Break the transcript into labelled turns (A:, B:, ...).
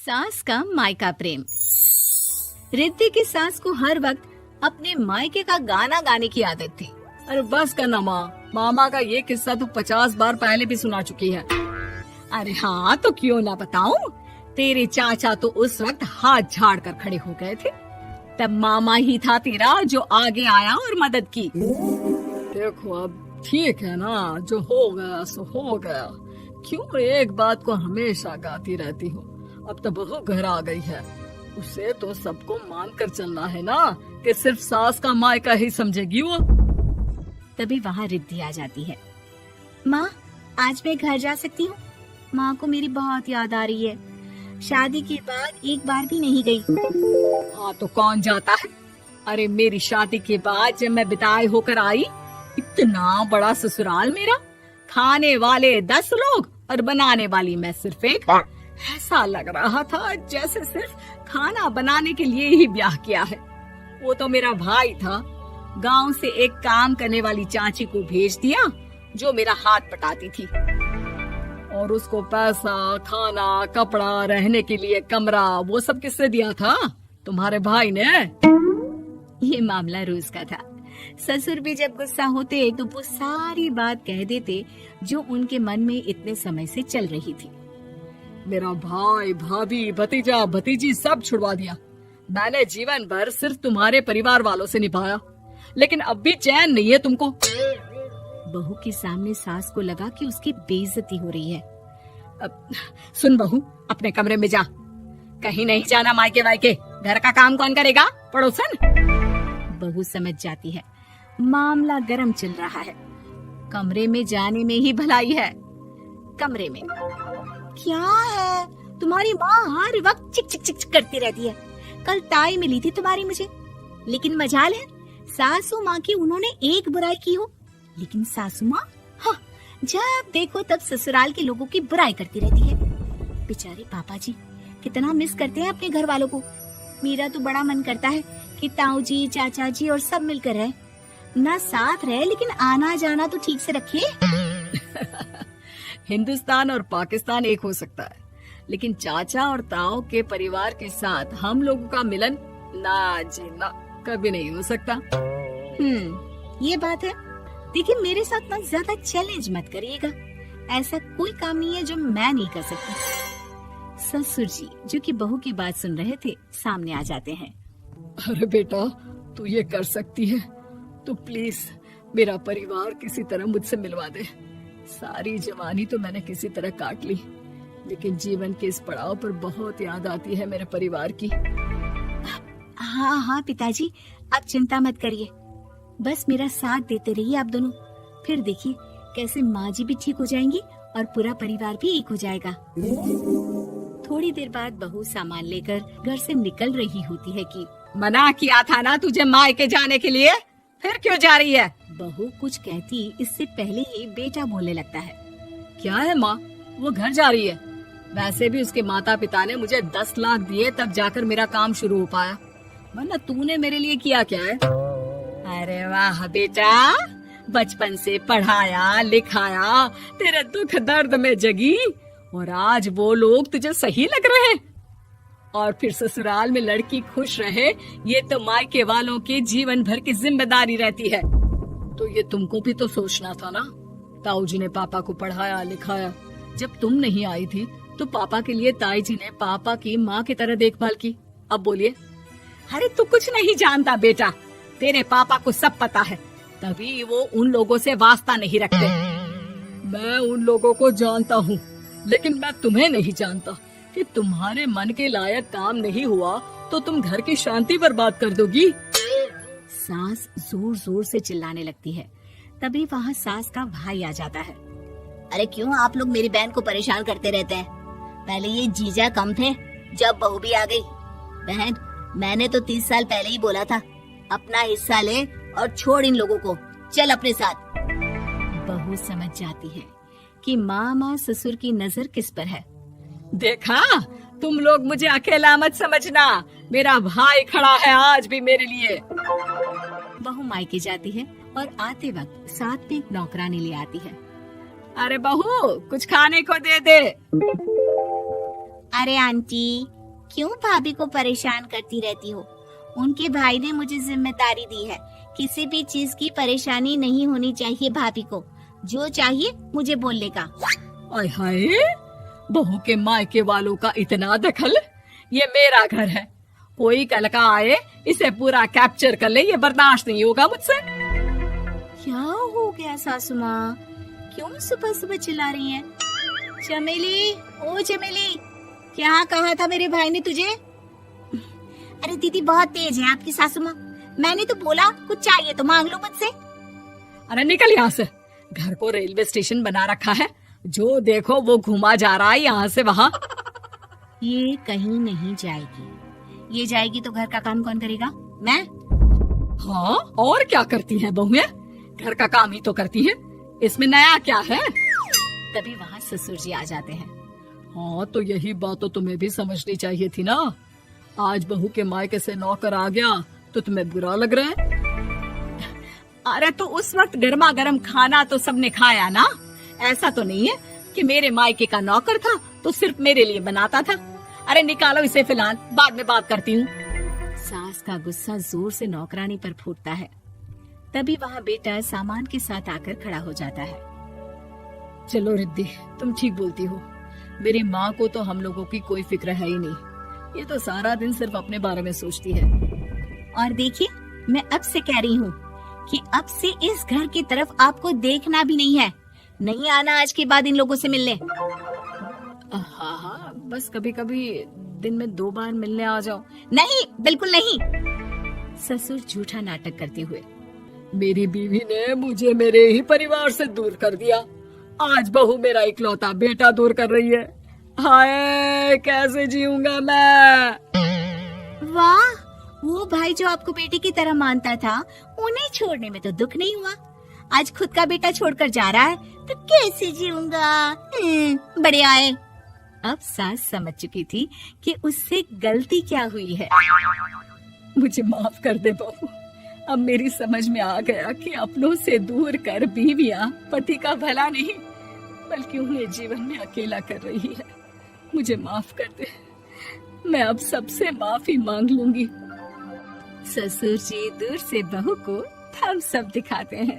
A: सास का मायका प्रेम। रिद्धि की सास को हर वक्त अपने मायके का गाना गाने की आदत थी।
B: अरे बस करना माँ, मामा का ये किस्सा तो 50 बार पहले भी सुना चुकी है।
A: अरे हाँ, तो क्यों ना बताऊं। तेरे चाचा तो उस वक्त हाथ झाड़ कर खड़े हो गए थे। तब मामा ही था तेरा जो आगे आया और मदद की।
B: देखो अब ठीक है ना, जो हो गया सो हो गया। क्यों एक बात को हमेशा गाती रहती हो। अब तो बहू घर आ गई है, उसे तो सबको मान कर चलना है ना कि सिर्फ सास का मायका ही समझेगी वो।
A: तभी वहाँ रिद्धि आ जाती है। माँ, आज मैं घर जा सकती हूँ? माँ को मेरी बहुत याद आ रही है। शादी के बाद एक बार भी नहीं गई।
B: हाँ तो कौन जाता है। अरे मेरी शादी के बाद जब मैं विदाई होकर आई, इतना बड़ा ससुराल मेरा, खाने वाले 10 लोग और बनाने वाली मैं सिर्फ एक। ऐसा लग रहा था जैसे सिर्फ खाना बनाने के लिए ही ब्याह किया है। वो तो मेरा भाई था, गांव से एक काम करने वाली चाची को भेज दिया जो मेरा हाथ पटाती थी, और उसको पैसा, खाना, कपड़ा, रहने के लिए कमरा, वो सब किससे दिया था? तुम्हारे भाई ने।
A: ये मामला रोज का था। ससुर भी जब गुस्सा होते तो वो सारी बात कह देते जो उनके मन में इतने समय से चल रही थी।
B: मेरा भाई, भाभी, भतीजा, भतीजी सब छुड़वा दिया। मैंने जीवन भर सिर्फ तुम्हारे परिवार वालों से निभाया, लेकिन अब भी चैन नहीं है तुमको।
A: बहू के सामने सास को लगा कि उसकी बेइज्जती हो रही है।
B: अब सुन बहू, अपने कमरे में जा, कहीं नहीं जाना मायके वायके। घर का काम कौन करेगा? पड़ोसन।
A: बहू समझ जाती है मामला गर्म चल रहा है। कमरे में जाने में ही भलाई है। कमरे में क्या है? तुम्हारी माँ हर वक्त चिक चिक चिक करती रहती है। कल ताई मिली थी तुम्हारी मुझे, लेकिन मजाल है सासू माँ की उन्होंने एक बुराई की हो, लेकिन सासू माँ हाँ, जब देखो तब ससुराल के लोगों की बुराई करती रहती है। बेचारे पापा जी कितना मिस करते हैं अपने घर वालों को। मेरा तो बड़ा मन करता है कि ताऊ जी, चाचा जी और सब मिलकर रहे, ना साथ रहे लेकिन आना जाना तो ठीक से रखे।
B: हिंदुस्तान और पाकिस्तान एक हो सकता है, लेकिन चाचा और ताऊ के परिवार के साथ हम लोगों का मिलन ना जी ना, कभी नहीं हो सकता।
A: ये बात है। देखिए मेरे साथ ना ज्यादा चैलेंज मत करिएगा। ऐसा कोई काम नहीं है जो मैं नहीं कर सकती। ससुर जी जो कि बहू की बात सुन रहे थे सामने आ जाते हैं।
B: अरे बेटा, तू ये कर सकती है तो प्लीज मेरा परिवार किसी तरह मुझसे मिलवा दे। सारी जवानी तो मैंने किसी तरह काट ली, लेकिन जीवन के इस पड़ाव पर बहुत याद आती है मेरे परिवार की।
A: हाँ हाँ पिताजी, आप चिंता मत करिए, बस मेरा साथ देते रहिए आप दोनों। फिर देखिए कैसे माँ जी भी ठीक हो जाएंगी और पूरा परिवार भी एक हो जाएगा। थोड़ी देर बाद बहू सामान लेकर घर से निकल रही होती है कि
B: मना किया था ना तुझे मायके जाने के लिए, फिर क्यों जा रही है?
A: बहू कुछ कहती इससे पहले ही बेटा बोलने लगता है।
B: क्या है माँ, वो घर जा रही है। वैसे भी उसके माता पिता ने मुझे 10 लाख दिए तब जाकर मेरा काम शुरू हो पाया, वरना तूने मेरे लिए किया क्या है?
A: अरे वाह बेटा, बचपन से पढ़ाया लिखाया,
B: तेरे दुख दर्द में जगी, और आज वो लोग तुझे सही लग रहे हैं। और फिर ससुराल में लड़की खुश रहे, ये तो मायके वालों की जीवन भर की जिम्मेदारी रहती है। तो ये तुमको भी तो सोचना था ना। ताऊ जी ने पापा को पढ़ाया लिखाया, जब तुम नहीं आई थी तो पापा के लिए ताई जी ने पापा की माँ की तरह देखभाल की। अब बोलिए।
A: अरे तू कुछ नहीं जानता बेटा, तेरे पापा को सब पता है, तभी वो उन लोगों से वास्ता नहीं रखते।
B: मैं उन लोगों को जानता हूँ, लेकिन मैं तुम्हें नहीं जानता कि तुम्हारे मन के लायक काम नहीं हुआ तो तुम घर की शांति बर्बाद कर दोगी।
A: सास जोर जोर से चिल्लाने लगती है। तभी वहाँ सास का भाई आ जाता है। अरे क्यों आप लोग मेरी बहन को परेशान करते रहते हैं? पहले ये जीजा कम थे, जब बहू भी आ गई। बहन, मैंने तो 30 साल पहले ही बोला था, अपना हिस्सा ले और छोड़ इन लोगों को, चल अपने साथ। बहू समझ जाती है कि मामा ससुर की नजर किस पर है।
B: देखा, तुम लोग मुझे अकेला मत समझना, मेरा भाई खड़ा है आज भी मेरे लिए।
A: बहू मायके जाती है और आते वक्त साथ में एक नौकरानी ले आती है।
B: अरे बहू, कुछ खाने को दे दे।
A: अरे आंटी, क्यों भाभी को परेशान करती रहती हो? उनके भाई ने मुझे जिम्मेदारी दी है, किसी भी चीज की परेशानी नहीं होनी चाहिए भाभी को। जो चाहिए मुझे बोलने का।
B: आय हाय, बहू के मायके वालों का इतना दखल। ये मेरा घर है, कोई कल का आए इसे पूरा कैप्चर कर ले, ये बर्दाश्त नहीं होगा मुझसे।
A: क्या हो गया सासू माँ, क्यों सुबह सुबह चिल्ला रही हैं? चमेली, ओ चमेली, क्या कहा था मेरे भाई ने तुझे? अरे दीदी बहुत तेज है आपकी सासू माँ, मैंने तो बोला कुछ चाहिए तो मांग लो मुझसे।
B: अरे निकल यहाँ से, घर को रेलवे स्टेशन बना रखा है, जो देखो वो घुमा जा रहा है यहाँ से वहाँ।
A: ये कहीं नहीं जाएगी, ये जाएगी तो घर का काम कौन करेगा? मैं।
B: हाँ, और क्या करती हैं बहुएं? घर का काम ही तो करती हैं, इसमें नया क्या है?
A: तभी वहाँ ससुर जी आ जाते हैं।
B: हाँ, तो यही बात तो तुम्हें भी समझनी चाहिए थी ना। आज बहू के मायके से नौकर आ गया तो तुम्हें बुरा लग रहा है? अरे तो उस वक्त गर्मा गर्म खाना तो सबने खाया ना। ऐसा तो नहीं है कि मेरे मायके का नौकर था तो सिर्फ मेरे लिए बनाता था। अरे निकालो इसे, फिलहाल बाद में बात करती हूँ।
A: सास का गुस्सा जोर से नौकरानी पर फूटता है। तभी वहाँ बेटा सामान के साथ आकर खड़ा हो जाता है।
B: चलो रिद्धि, तुम ठीक बोलती हो। मेरी माँ को तो हम लोगों की कोई फिक्र है ही नहीं, ये तो सारा दिन सिर्फ अपने बारे में सोचती है।
A: और देखिए, मैं अब से कह रही हूँ कि अब से इस घर की तरफ आपको देखना भी नहीं है। नहीं आना आज के बाद इन लोगों से मिलने।
B: हाँ हाँ, बस कभी कभी दिन में 2 बार मिलने आ जाओ।
A: नहीं, बिल्कुल नहीं। ससुर झूठा नाटक करते हुए।
B: मेरी बीवी ने मुझे मेरे ही परिवार से दूर कर दिया, आज बहू मेरा इकलौता बेटा दूर कर रही है। हाय, कैसे जीऊंगा मैं?
A: वाह, वो भाई जो आपको बेटे की तरह मानता था, उन्हें छोड़ने में तो दुख नहीं हुआ। आज खुद का बेटा छोड़कर जा रहा है तो कैसे जीऊंगा? बढ़िया है। अब सास समझ चुकी थी कि उससे गलती क्या हुई है।
B: मुझे माफ कर दे बहू, अब मेरी समझ में आ गया कि अपनों से दूर कर बीवियां पति का भला नहीं बल्कि उन्हें जीवन में अकेला कर रही है। मुझे माफ कर दे, मैं अब सबसे माफी मांग लूंगी।
A: ससुर जी दूर से बहू को थम्स अप दिखाते हैं।